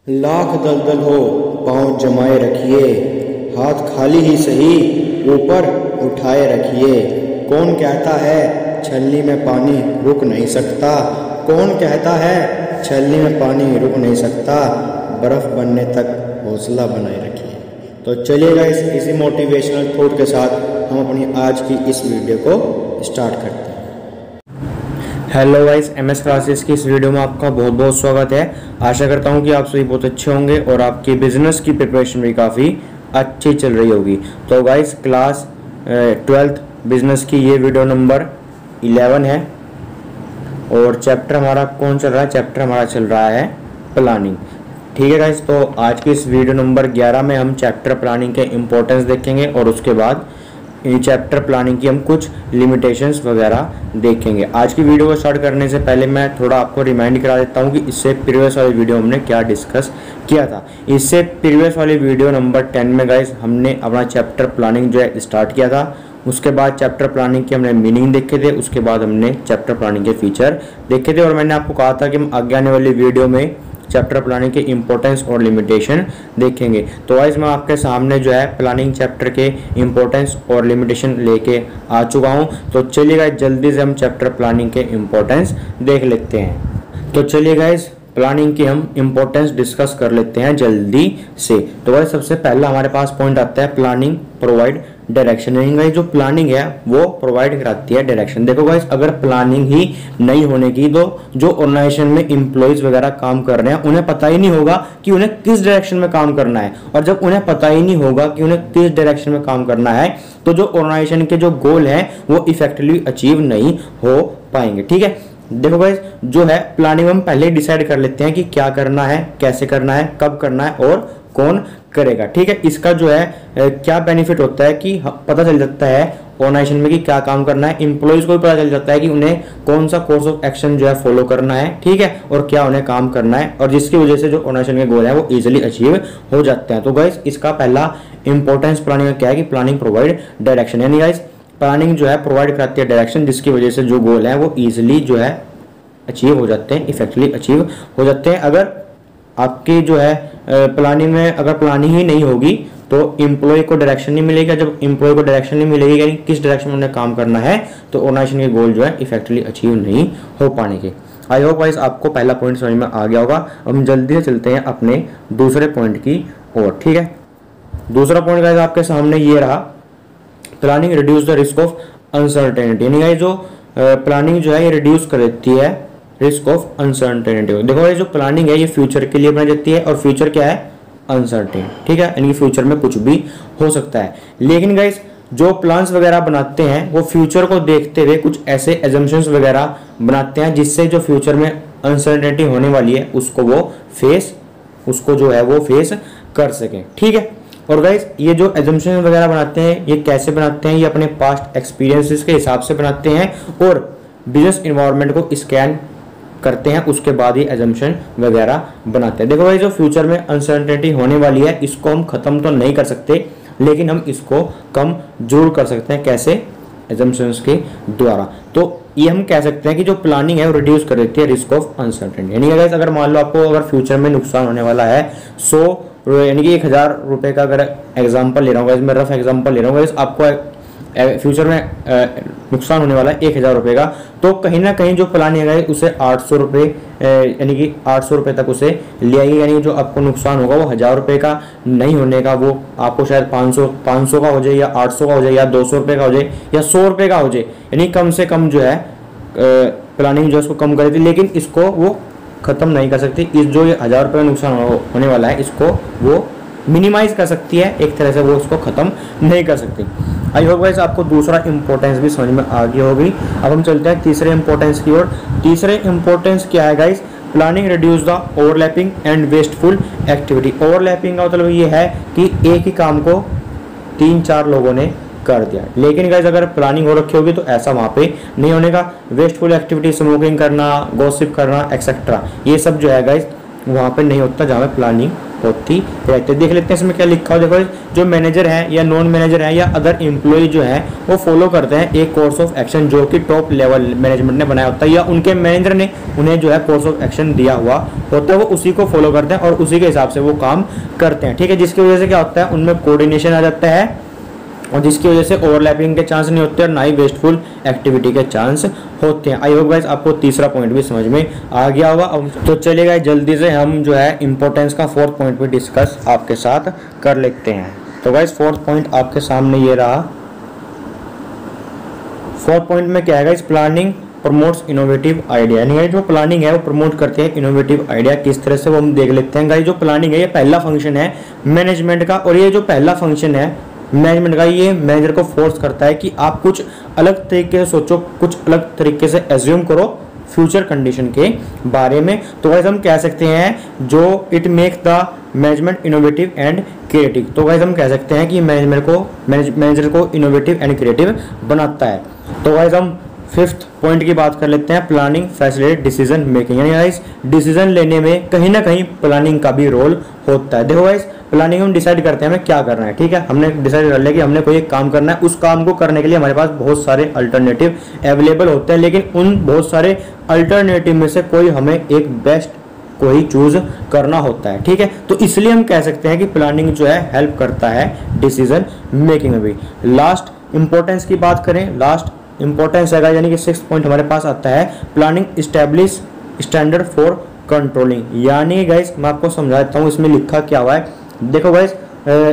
लाख दलदल हो पाँव जमाए रखिए, हाथ खाली ही सही ऊपर उठाए रखिए। कौन कहता है छलनी में पानी रुक नहीं सकता, कौन कहता है छलनी में पानी रुक नहीं सकता, बर्फ़ बनने तक हौसला बनाए रखिए। तो चलिएगा इसी मोटिवेशनल थॉट के साथ हम अपनी आज की इस वीडियो को स्टार्ट करते हैं। हेलो गाइस, एमएस क्लासेस की इस वीडियो में आपका बहुत बहुत स्वागत है। आशा करता हूं कि आप सभी बहुत अच्छे होंगे और आपकी बिजनेस की प्रिपरेशन भी काफ़ी अच्छी चल रही होगी। तो गाइस, क्लास 12th बिजनेस की ये वीडियो नंबर 11 है और चैप्टर हमारा कौन चल रहा है? चैप्टर हमारा चल रहा है प्लानिंग। ठीक है गाइस, तो आज की इस वीडियो नंबर 11 में हम चैप्टर प्लानिंग के इम्पोर्टेंस देखेंगे और उसके बाद चैप्टर प्लानिंग की हम कुछ लिमिटेशंस वगैरह देखेंगे। आज की वीडियो को स्टार्ट करने से पहले मैं थोड़ा आपको रिमाइंड करा देता हूं कि इससे प्रीवियस वाली वीडियो हमने क्या डिस्कस किया था। इससे प्रीवियस वाली वीडियो नंबर 10 में गाइस हमने अपना चैप्टर प्लानिंग जो है स्टार्ट किया था। उसके बाद चैप्टर प्लानिंग की हमने मीनिंग देखे थे, उसके बाद हमने चैप्टर प्लानिंग के फीचर देखे थे और मैंने आपको कहा था कि हम आगे आने वाली वीडियो में चैप्टर प्लानिंग के इंपॉर्टेंस और लिमिटेशन देखेंगे। तो गाइस, मैं आपके सामने जो है प्लानिंग चैप्टर के इंपॉर्टेंस और लिमिटेशन लेके आ चुका हूं। तो चलिए गाइस, जल्दी से हम चैप्टर प्लानिंग के इंपॉर्टेंस देख लेते हैं। तो चलिए गाइस, प्लानिंग की हम इंपॉर्टेंस डिस्कस कर लेते हैं जल्दी से। तो गाइस, सबसे पहला हमारे पास पॉइंट आता है प्लानिंग प्रोवाइड डायरेक्शन। यानी गाइस, जो प्लानिंग है वो प्रोवाइड कराती है डायरेक्शन। देखो गाइस, अगर प्लानिंग ही नहीं होने की तो जो ऑर्गेनाइजेशन में एम्प्लॉइज वगैरह काम कर रहे हैं उन्हें पता ही नहीं होगा कि उन्हें किस डायरेक्शन में काम करना है। और जब उन्हें पता ही नहीं होगा कि उन्हें किस डायरेक्शन में काम करना है तो जो ऑर्गेनाइजेशन के जो गोल हैं वो इफेक्टिवली अचीव नहीं हो पाएंगे। ठीक है, देखो गाइस, जो है प्लानिंग हम पहले डिसाइड कर लेते हैं कि क्या करना है, कैसे करना है, कब करना है और कौन करेगा। ठीक है, इसका जो है क्या बेनिफिट होता है कि पता चल जाता है ऑर्गेनाइजेशन में कि क्या काम करना है। एम्प्लॉइज को भी पता चल जाता है कि उन्हें कौन सा कोर्स ऑफ एक्शन जो है फॉलो करना है। ठीक है, और क्या उन्हें काम करना है और जिसकी वजह से जो ऑर्गेनाइजेशन के गोल है वो इजिली अचीव हो जाते हैं। तो गाइस, इसका पहला इंपॉर्टेंस प्लानिंग का क्या है कि प्लानिंग प्रोवाइड डायरेक्शन। यानी गाइस, प्लानिंग जो है प्रोवाइड कराती है डायरेक्शन, जिसकी वजह से जो गोल है वो इजिली जो है अचीव हो जाते हैं, इफेक्टिवली अचीव हो जाते हैं। अगर आपकी जो है प्लानिंग में अगर प्लानिंग ही नहीं होगी तो एम्प्लॉय को डायरेक्शन नहीं मिलेगा। जब एम्प्लॉय को डायरेक्शन नहीं मिलेगी यानी किस डायरेक्शन में उन्हें काम करना है तो ऑर्गेनाइजेशन के गोल जो है इफेक्टिवली अचीव नहीं हो पाने के। आई होप गाइस आपको पहला पॉइंट समझ में आ गया होगा। हम जल्दी से चलते हैं अपने दूसरे पॉइंट की ओर। ठीक है, दूसरा पॉइंट गाइस आपके सामने ये रहा, planning reduce the risk of uncertainty. यानी गाइस, जो प्लानिंग जो है ये रिड्यूस कर देती है रिस्क ऑफ अनसर्टेनिटी। देखो ये जो प्लानिंग है ये फ्यूचर के लिए बनाई जाती है और फ्यूचर क्या है? अनसर्टेन। ठीक है, यानी फ्यूचर में कुछ भी हो सकता है। लेकिन गाइस, जो प्लान्स वगैरह बनाते हैं वो फ्यूचर को देखते हुए कुछ ऐसे एजम्पशंस वगैरह बनाते हैं जिससे जो फ्यूचर में अनसर्टेनिटी होने वाली है उसको जो है वो फेस कर सकें। ठीक है, और गाइस, ये जो एजम्पशन वगैरह बनाते हैं ये कैसे बनाते हैं? ये अपने पास्ट एक्सपीरियंसेस के हिसाब से बनाते हैं और बिजनेस इन्वायरमेंट को स्कैन करते हैं, उसके बाद ही एजम्पशन वगैरह बनाते हैं। देखो भाई, जो फ्यूचर में अनसर्टेनिटी होने वाली है इसको हम खत्म तो नहीं कर सकते लेकिन हम इसको कम जरूर कर सकते हैं। कैसे? एजम्पशंस के द्वारा। तो ये हम कह सकते हैं कि जो प्लानिंग है वो रिड्यूस कर देती है रिस्क ऑफ अनसर्टेनिटी। यानी अगर मान लो आपको अगर फ्यूचर में नुकसान होने वाला है 100 यानी कि 1000 रुपये का अगर एग्जाम्पल ले रहा हूँ, मैं रफ एग्जाम्पल ले रहा हूँ, आपको फ्यूचर में नुकसान होने वाला है 1000 रुपये का, तो कहीं ना कहीं जो प्लानिंग है उसे 800 रुपये यानी कि 800 रुपये तक उसे ले आएगी। यानी जो आपको नुकसान होगा वो 1000 रुपये का नहीं होने का, वो आपको शायद 500 का हो जाए या 800 का हो जाए या 200 रुपये का हो जाए या 100 रुपये का हो जाए। यानी कम से कम जो है प्लानिंग जो है उसको कम कर देती, लेकिन इसको वो खत्म नहीं कर सकती। इस जो ये 1000 रुपये का नुकसान होने वाला है इसको वो मिनिमाइज कर सकती है, एक तरह से वो उसको खत्म नहीं कर सकती। आई होप गाइस आपको दूसरा इंपॉर्टेंस भी समझ में आ गई होगी। अब हम चलते हैं तीसरे इंपॉर्टेंस की ओर। तीसरे इंपॉर्टेंस क्या है guys? Planning reduce the overlapping and wasteful activity. Overlapping का मतलब ये है कि एक ही काम को 3-4 लोगों ने कर दिया, लेकिन गाइस अगर प्लानिंग हो रखी होगी तो ऐसा वहाँ पे नहीं होने का। वेस्टफुल एक्टिविटी, स्मोकिंग करना, गॉसिप करना एक्सेट्रा, ये सब जो है गाइस वहाँ पे नहीं होता जहाँ पे प्लानिंग होती रहती है। देख लेते हैं इसमें क्या लिखा हो। देखो जो मैनेजर है या नॉन मैनेजर है या अदर एम्प्लॉय जो है वो फॉलो करते हैं एक कोर्स ऑफ एक्शन जो कि टॉप लेवल मैनेजमेंट ने बनाया होता है या उनके मैनेजर ने उन्हें जो है कोर्स ऑफ एक्शन दिया हुआ होता है, वो उसी को फॉलो करते हैं और उसी के हिसाब से वो काम करते हैं। ठीक है, जिसकी वजह से क्या होता है उनमें कोऑर्डिनेशन आ जाता है और जिसकी वजह से ओवरलैपिंग के चांस नहीं होते और ना ही वेस्टफुल एक्टिविटी के चांस होते हैं। आई होप गाइस आपको तीसरा पॉइंट भी समझ में आ गया होगा। तो चलिए गाइस जल्दी से हम जो है इंपॉर्टेंस का फोर्थ पॉइंट भी डिस्कस आपके साथ कर लेते हैं। तो गाइस फोर्थ पॉइंट आपके सामने ये रहा। फोर्थ पॉइंट में क्या है guys, planning promotes innovative idea, यानी जो प्लानिंग है वो प्रमोट करते हैं इनोवेटिव आइडिया। किस तरह से वो हम देख लेते हैं गाइस। जो प्लानिंग है ये पहला फंक्शन है मैनेजमेंट का और ये जो पहला फंक्शन है मैनेजमेंट का ये मैनेजर को फोर्स करता है कि आप कुछ अलग तरीके से सोचो, कुछ अलग तरीके से एज्यूम करो फ्यूचर कंडीशन के बारे में। तो गाइस हम कह सकते हैं जो it make the management innovative and creative. तो गाइस हम कह सकते हैं कि मैनेजर को इनोवेटिव एंड क्रिएटिव बनाता है। तो गाइस हम फिफ्थ पॉइंट की बात कर लेते हैं, प्लानिंग फैसिलिटेट डिसीजन मेकिंग, यानी गाइस डिसीजन लेने में कहीं ना कहीं प्लानिंग का भी रोल होता है। देखो गाइस प्लानिंग हम डिसाइड करते हैं हमें क्या करना है। ठीक है, हमने डिसाइड कर लिया कि हमने कोई एक काम करना है, उस काम को करने के लिए हमारे पास बहुत सारे अल्टरनेटिव अवेलेबल होते हैं, लेकिन उन बहुत सारे अल्टरनेटिव में से कोई हमें एक बेस्ट को ही चूज करना होता है। ठीक है, तो इसलिए हम कह सकते हैं कि प्लानिंग जो है हेल्प करता है डिसीजन मेकिंग में भी। लास्ट इंपॉर्टेंस की बात करें, लास्ट इंपॉर्टेंस है यानी कि सिक्स पॉइंट हमारे पास आता है, planning establish standard for controlling. यानी गाइस मैं आपको समझा देता हूँ इसमें लिखा क्या हुआ है। देखो गाइस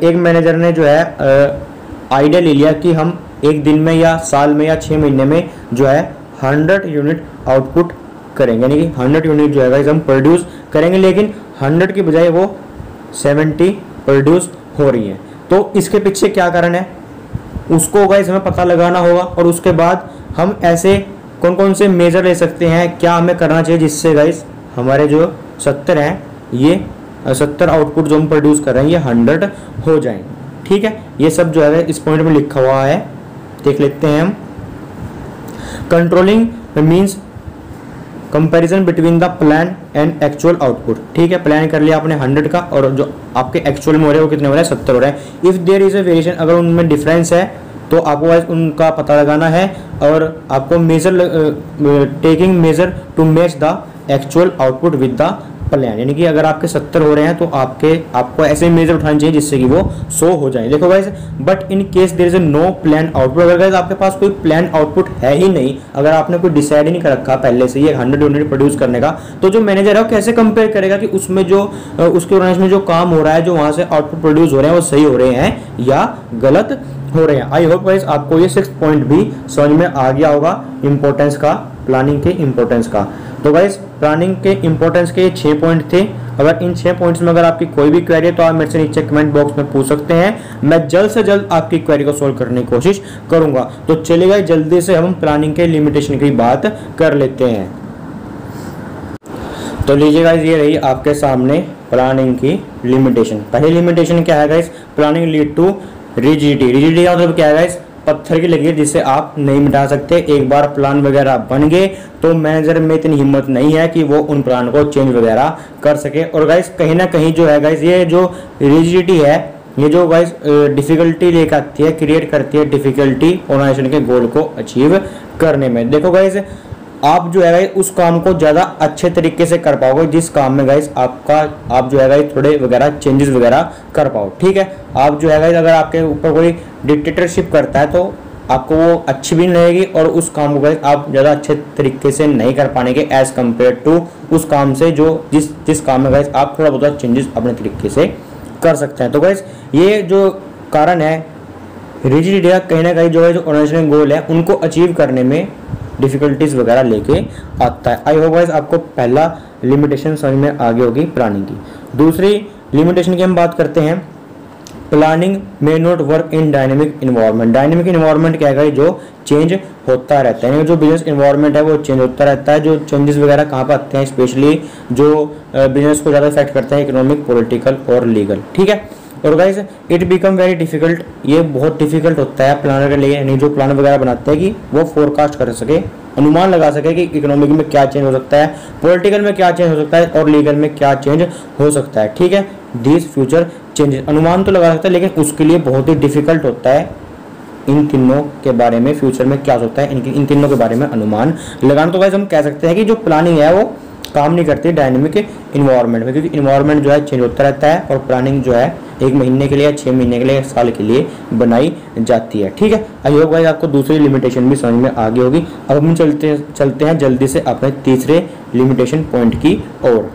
एक मैनेजर ने जो है आइडिया ले लिया कि हम एक दिन में या साल में या 6 महीने में जो है 100 यूनिट आउटपुट करेंगे, यानी कि 100 यूनिट जो है गाइस हम प्रोड्यूस करेंगे, लेकिन 100 की बजाय वो 70 प्रोड्यूस हो रही है। तो इसके पीछे क्या कारण है उसको गाइस हमें पता लगाना होगा और उसके बाद हम ऐसे कौन कौन से मेजर ले सकते हैं, क्या हमें करना चाहिए जिससे गाइस हमारे जो 70 हैं ये 70 आउटपुट जो हम प्रोड्यूस कर रहे हैं ये 100 हो जाएं। ठीक है, ये सब जो है इस पॉइंट में लिखा हुआ है, देख लेते हैं हम। Controlling means comparison between the plan and actual output. ठीक है, प्लान कर लिया आपने 100 का और जो आपके एक्चुअल में हो रहे हैं वो कितने हो रहे हैं, 70 हो रहे हैं। If there is a variation, अगर उनमें डिफरेंस है तो आपको उनका पता लगाना है और आपको taking measure to match the actual output with the plan, यानी कि अगर आपके 70 हो रहे हैं तो आपको ऐसे मेजर उठाने चाहिए जिससे कि वो 100 हो जाए। देखो guys but in case there is no plan output, अगर गाइस आपके पास कोई प्लान आउटपुट है ही नहीं, अगर आपने कोई डिसाइड ही नहीं कर रखा पहले से ये 100 यूनिट प्रोड्यूस करने का, तो जो मैनेजर है वो कैसे कंपेयर करेगा कि उसमें जो उसके ऑर्गेनाइजेशन में जो काम हो रहा है, जो वहां से आउटपुट प्रोड्यूस हो रहे हैं वो सही हो रहे हैं या गलत हो रहे हैं। आई होप गाइस आपको ये 6 पॉइंट भी समझ में आ गया होगा इंपॉर्टेंस का, प्लानिंग के इंपॉर्टेंस का। तो गाइस प्लानिंग के इंपॉर्टेंस के 6 पॉइंट थे। अगर इन 6 पॉइंट्स में अगर आपकी कोई भी क्वेरी है तो आप मेरे से नीचे कमेंट बॉक्स में पूछ सकते हैं, मैं जल्द से जल्द आपकी क्वेरी को सोल्व करने की कोशिश करूंगा। तो चलिए गाइस जल्दी से हम प्लानिंग के लिमिटेशन की बात कर लेते हैं। तो लीजिए गाइस ये रही आपके सामने प्लानिंग की लिमिटेशन। पहली लिमिटेशन क्या है guys, planning lead to rigidity. Rigidity का मतलब क्या है गाइस, पत्थर की लकीर जिसे आप नहीं मिटा सकते। एक बार प्लान वगैरह बन गए तो मैनेजर में इतनी हिम्मत नहीं है कि वो उन प्लान को चेंज वगैरह कर सके। और गाइस कहीं ना कहीं जो है गाइस ये जो रिजिडिटी है ये जो गाइस डिफिकल्टी लेकर आती है, क्रिएट करती है डिफिकल्टी ऑर्गेनाइजेशन के गोल को अचीव करने में। देखो गाइस आप जो है गाइस उस काम को ज़्यादा अच्छे तरीके से कर पाओगे जिस काम में गाइस आप जो है गाइस थोड़े वगैरह चेंजेस वगैरह कर पाओ। ठीक है, आप जो है गाइस अगर आपके ऊपर कोई डिक्टेटरशिप करता है तो आपको वो अच्छी भी नहीं लगेगी और उस काम को गाइस आप ज़्यादा अच्छे तरीके से नहीं कर पाएंगे एज कम्पेयर टू उस काम से जो जिस काम में गाइस आप थोड़ा बहुत चेंजेस अपने तरीके से कर सकते हैं। तो गाइस ये जो कारण है रिजिडिटी का कहीं ना कहीं जो है जो ऑर्गेनाइजेशन गोल है उनको अचीव करने में डिफिकल्टीज वगैरह लेके आता है। आई होप गाइस आपको पहला लिमिटेशन समझ में आ गई होगी प्लानिंग की। दूसरी लिमिटेशन की हम बात करते हैं, planning may not work in dynamic environment. Dynamic environment क्या है, जो चेंज होता रहता है, जो बिजनेस इन्वायरमेंट है वो चेंज होता रहता है। जो चेंजेस वगैरह कहाँ पर आते हैं, स्पेशली जो बिजनेस को ज़्यादा इफेक्ट करते हैं, इकोनॉमिक, पॉलिटिकल और लीगल। ठीक है, और guys it become very difficult, ये बहुत डिफिकल्ट होता है प्लानर के लिए, यानी जो प्लान वगैरह बनाते हैं कि वो फोरकास्ट कर सके, अनुमान लगा सके कि इकोनॉमिक में क्या चेंज हो सकता है, पॉलिटिकल में क्या चेंज हो सकता है और लीगल में क्या चेंज हो सकता है। ठीक है, दिस फ्यूचर चेंजेस। अनुमान तो लगा सकता है, लेकिन उसके लिए बहुत ही डिफिकल्ट होता है इन तीनों के बारे में, फ्यूचर में क्या होता है इन तीनों के बारे में अनुमान लगाना। तो गाइस हम कह सकते हैं कि जो प्लानिंग है वो काम नहीं करती डायनेमिक इन्वायरमेंट में, क्योंकि इन्वायरमेंट जो है चेंज होता रहता है और प्लानिंग जो है 1 महीने के लिए, 6 महीने के लिए, 1 साल के लिए बनाई जाती है। ठीक है, आई होप गाइस आपको दूसरी लिमिटेशन भी समझ में आ गई होगी। अब हम चलते हैं जल्दी से अपने तीसरे लिमिटेशन पॉइंट की ओर।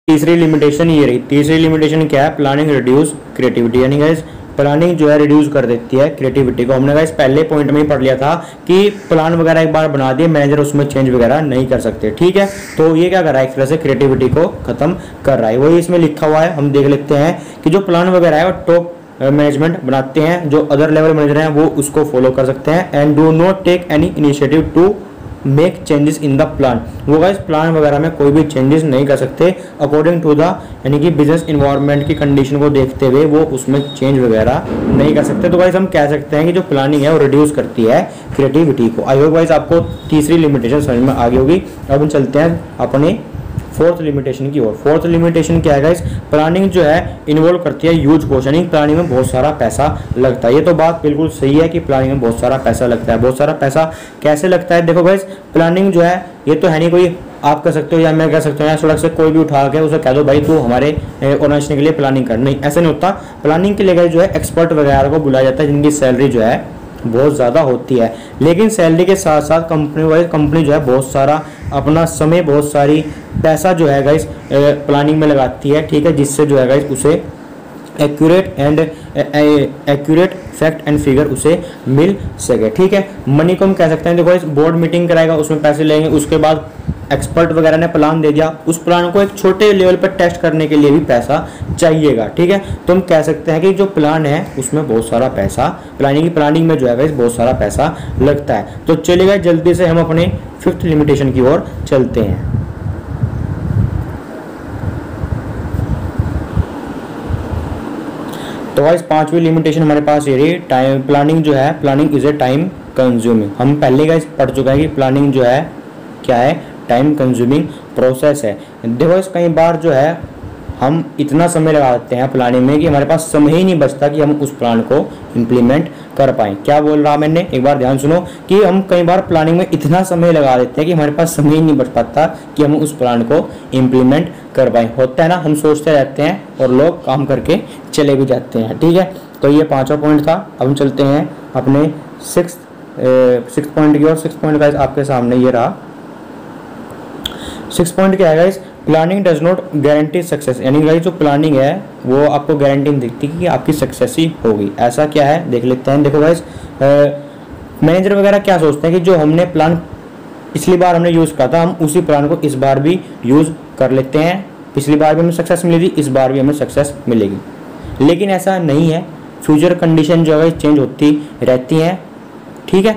तीसरी लिमिटेशन ये रही। तीसरी लिमिटेशन क्या है? प्लानिंग रिड्यूस क्रिएटिविटी, यानी गाइस प्लानिंग जो है रिड्यूस कर देती है क्रिएटिविटी को। हमने गाइस पहले पॉइंट में ही पढ़ लिया था कि प्लान वगैरह एक बार बना दिए, मैनेजर उसमें चेंज वगैरह नहीं कर सकते। ठीक है, तो ये क्या कर रहा है? एक तरह से क्रिएटिविटी को खत्म कर रहा है। वही इसमें लिखा हुआ है, हम देख लेते हैं कि जो प्लान वगैरह है वो टॉप मैनेजमेंट बनाते हैं, जो अदर लेवल मैनेजर हैं वो उसको फॉलो कर सकते हैं। And do not take any initiative to make changes in the plan. वो गाइस प्लान वगैरह में कोई भी चेंजेस नहीं कर सकते अकॉर्डिंग टू द, यानी कि बिजनेस इन्वायरमेंट की कंडीशन को देखते हुए वो उसमें चेंज वगैरह नहीं कर सकते। तो गाइस हम कह सकते हैं कि जो प्लानिंग है वो रिड्यूस करती है क्रिएटिविटी को। आई होप गाइस आपको तीसरी लिमिटेशन समझ में आ गई होगी। अब हम चलते हैं अपने फोर्थ लिमिटेशन की ओर। फोर्थ लिमिटेशन क्या है गाइस? प्लानिंग जो है इन्वॉल्व करती है ह्यूज कॉस्ट, यानी प्लानिंग में बहुत सारा पैसा लगता है। ये तो बात बिल्कुल सही है कि प्लानिंग में बहुत सारा पैसा लगता है। बहुत सारा पैसा कैसे लगता है? देखो गाइस, प्लानिंग जो है ये तो है नहीं कोई आप कर सकते हो या मैं कह सकता हूँ या सड़क से कोई भी उठा के उसे कह दो भाई तू हमारे ऑर्गेनाइजेशन के लिए प्लानिंग कर, नहीं, ऐसा नहीं होता। प्लानिंग के लिए गाइस जो है एक्सपर्ट वगैरह को बुलाया जाता है जिनकी सैलरी जो है बहुत ज़्यादा होती है। लेकिन सैलरी के साथ साथ कंपनी जो है बहुत सारा अपना समय, बहुत सारी पैसा जो है गाइस प्लानिंग में लगाती है। ठीक है, जिससे जो है गाइस उसे एक्यूरेट फैक्ट एंड फिगर उसे मिल सके। ठीक है, मनी को हम कह सकते हैं, देखो इस बोर्ड मीटिंग कराएगा, उसमें पैसे लेंगे, उसके बाद एक्सपर्ट वगैरह ने प्लान दे दिया, उस प्लान को एक छोटे लेवल पर टेस्ट करने के लिए भी पैसा चाहिएगा। ठीक है, तो हम कह सकते हैं कि जो प्लान है उसमें बहुत सारा पैसा, प्लानिंग में जो है बहुत सारा पैसा लगता है। तो चलिएगा जल्दी से हम अपने फिफ्थ लिमिटेशन की ओर चलते हैं। तो गाइस पांचवी लिमिटेशन हमारे पास ये रही, टाइम। प्लानिंग जो है, planning is a time consuming. हम पहले गाइस पढ़ चुके हैं कि प्लानिंग जो है क्या है? टाइम कंज्यूमिंग प्रोसेस है। देखो इस कई बार जो है हम इतना समय लगा देते हैं प्लानिंग में कि हमारे पास समय ही नहीं बचता कि हम उस प्लान को इम्प्लीमेंट कर पाएं। क्या बोल रहा मैंने, एक बार ध्यान सुनो कि हम कई बार प्लानिंग में इतना समय लगा देते हैं कि हमारे पास समय ही नहीं बच पाता कि हम उस प्लान को इम्प्लीमेंट कर पाएं। होता है ना, हम सोचते रहते हैं और लोग काम करके चले भी जाते हैं। ठीक है, तो ये पांचवा पॉइंट था। अब हम चलते हैं अपने सिक्स पॉइंट की ओर। 6 पॉइंट गाइस आपके सामने ये रहा। 6 पॉइंट क्या है guys? Planning does not guarantee success, यानी गाइस जो प्लानिंग है वो आपको गारंटी नहीं दिखती कि आपकी सक्सेस ही होगी। ऐसा क्या है देख लेते हैं। देखो गाइस मैनेजर वगैरह क्या सोचते हैं कि जो हमने प्लान पिछली बार हमने यूज़ करा था, हम उसी प्लान को इस बार भी यूज़ कर लेते हैं। पिछली बार भी हमें सक्सेस मिली थी, इस बार भी हमें सक्सेस मिलेगी। लेकिन ऐसा नहीं है, फ्यूचर कंडीशन जो है चेंज होती रहती हैं। ठीक है,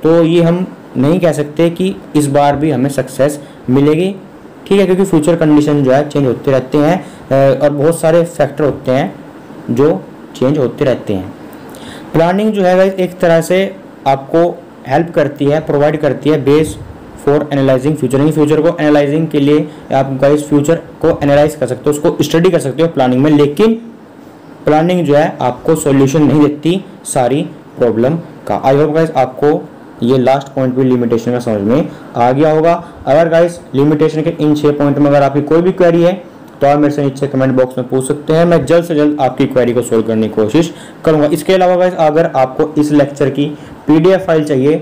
तो ये हम नहीं कह सकते कि इस बार भी हमें सक्सेस मिलेगी। ठीक है, क्योंकि फ्यूचर कंडीशन जो है चेंज होते रहते हैं और बहुत सारे फैक्टर होते हैं जो चेंज होते रहते हैं। प्लानिंग जो है एक तरह से आपको हेल्प करती है, प्रोवाइड करती है बेस फॉर एनालाइजिंग फ्यूचर, यानी फ्यूचर को एनालाइजिंग के लिए आप गाइस फ्यूचर को एनालाइज कर सकते हो, उसको स्टडी कर सकते हो प्लानिंग में। लेकिन प्लानिंग जो है आपको सॉल्यूशन नहीं देती सारी प्रॉब्लम का। आई होप गाइस आपको ये लास्ट पॉइंट भी लिमिटेशन का समझ में आ गया होगा। अगर गाइस लिमिटेशन के इन 6 पॉइंट में अगर आपकी कोई भी क्वेरी है तो आप मेरे से नीचे कमेंट बॉक्स में पूछ सकते हैं, मैं जल्द से जल्द आपकी क्वेरी को सोल्व करने की कोशिश करूंगा। इसके अलावा गाइस अगर आपको इस लेक्चर की पीडीएफ फाइल चाहिए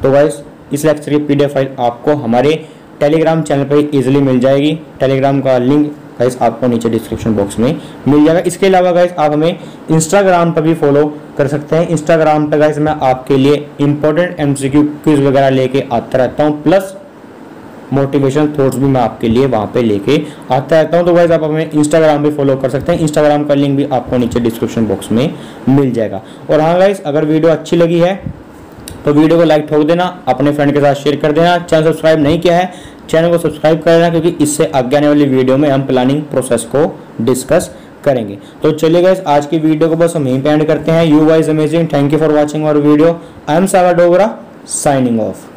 तो गाइस इस लेक्चर की पीडीएफ फाइल आपको हमारे टेलीग्राम चैनल पर इजीली मिल जाएगी। टेलीग्राम का लिंक गाइस आपको नीचे डिस्क्रिप्शन बॉक्स में मिल जाएगा। इसके अलावा गाइस आप हमें इंस्टाग्राम पर भी फॉलो कर सकते हैं। इंस्टाग्राम पर गाइस मैं आपके लिए इंपॉर्टेंट एमसीक्यू क्विज वगैरह लेके आता रहता हूँ, प्लस मोटिवेशनल थॉट्स भी मैं आपके लिए वहाँ पे लेके आता रहता हूँ। तो गाइस आप हमें इंस्टाग्राम पे फॉलो कर सकते हैं। इंस्टाग्राम का लिंक भी आपको नीचे डिस्क्रिप्शन बॉक्स में मिल जाएगा। और हाँ गाइस अगर वीडियो अच्छी लगी है तो वीडियो को लाइक ठोक देना, अपने फ्रेंड के साथ शेयर कर देना। चैनल सब्सक्राइब नहीं किया है चैनल को सब्सक्राइब कर लेना, क्योंकि इससे आगे आने वाली वीडियो में हम प्लानिंग प्रोसेस को डिस्कस करेंगे। तो चलिए गाइस आज की वीडियो को बस हम यहीं पे एंड करते हैं। You wise amazing, thank you for watching our video. I am Sagar Dogra signing of.